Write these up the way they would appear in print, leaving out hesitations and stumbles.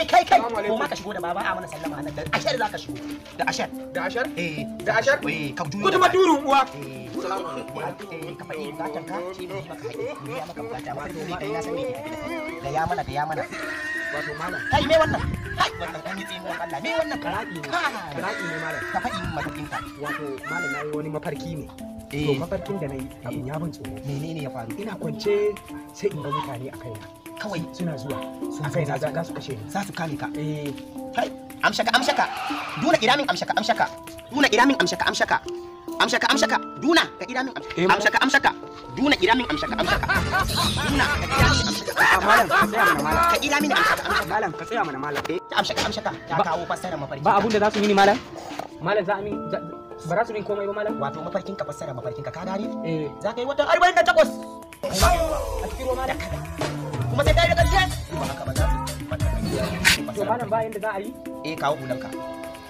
kai ko ma ka shigo da baba a mana sallama nan da ashar za ka shigo da ashar da ashar ka juyo ko ta durun uwa salamu alaikum ka faɗi bukatan ka shi ne maka haɗe ya maka bukata ba kai na san me da ya mana wato malam kai me wannan wannan an yi tsinuwan Allah me wannan karaki ne malam ka faɗi min mafarkin ka wato malam nayi wani mafarki ne to mafarkin da nayi abin ya ban tsoro menene ya faru ina kwance sai in ga mutane a kaina kawai suna zuwa a kaina za su kashe ni za su kame ka kai amshaka duna iramin amshaka duna iramin amshaka duna ka iramin amshaka duna iramin amshaka duna ka iramin amshaka malam ka tsaya mana malam ka iramin amshaka malam ka tsaya mana malam amshaka ta kawo fassara mafarki ba abun da za su yi ni malam za a min ba za su min komai ba malam wato mafarkin ka fassara mafarkin ka gane za ka yi wata 48 a cikin roma da kada kuma sai kai da gaske ba haka ba za su to malam ba yanda za a yi kawo bulanka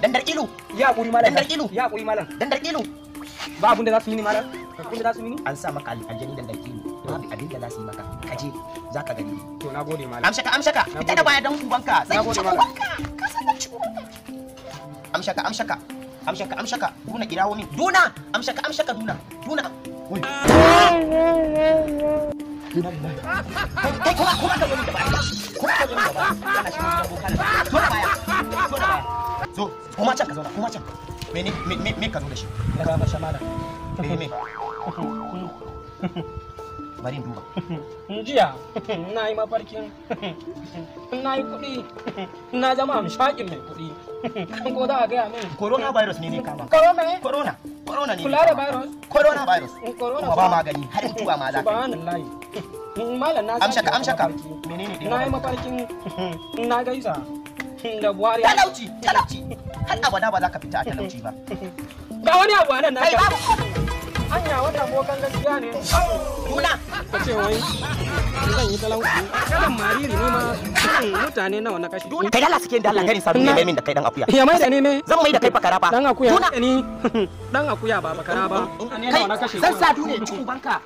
dandar ilu ya kuri malam dandar ilu ba abun da za su yi ni malam abun da za su yi ni an sa maka aljani dandar ilu babu abin da za su yi maka kaje za ka gani to nagode malam amshaka ita da baya dan ubanka sai nagode malam ka san da ci ubanka amshaka duna irawo min duna amshaka duna wai kai kuma ka zo da baya kuma ka zo da baya kana shi da bokan to da baya zo kuma can ka zo kuma can me ka zo da shi daga masha malam me bari duba jiya na yi mafarkin na yi kuɗi na zama amshakin mai kuɗi ko za a gaya min coronavirus ne kama corona ne kula da virus coronavirus kuma ba magani har mutuwa ma za ka subhanallahi malam na amshaka menene na yi mafarkin na gaisa da buhari talauci har abada ba za ka fita a talauci ba ga wani abu a nan na kai babu hanya wannan bokan gaskiya ne duna ka ce wai zan yi talauci kalan mariri ne ma mutane nawa na kashe kai dala suke da Allah garin sabu ne mai min da kai dan akuya ya mai da ne me zan mai da kai fakara ba dan akuya ni dan akuya ba bakara ba kai san sadu ne ci ubanka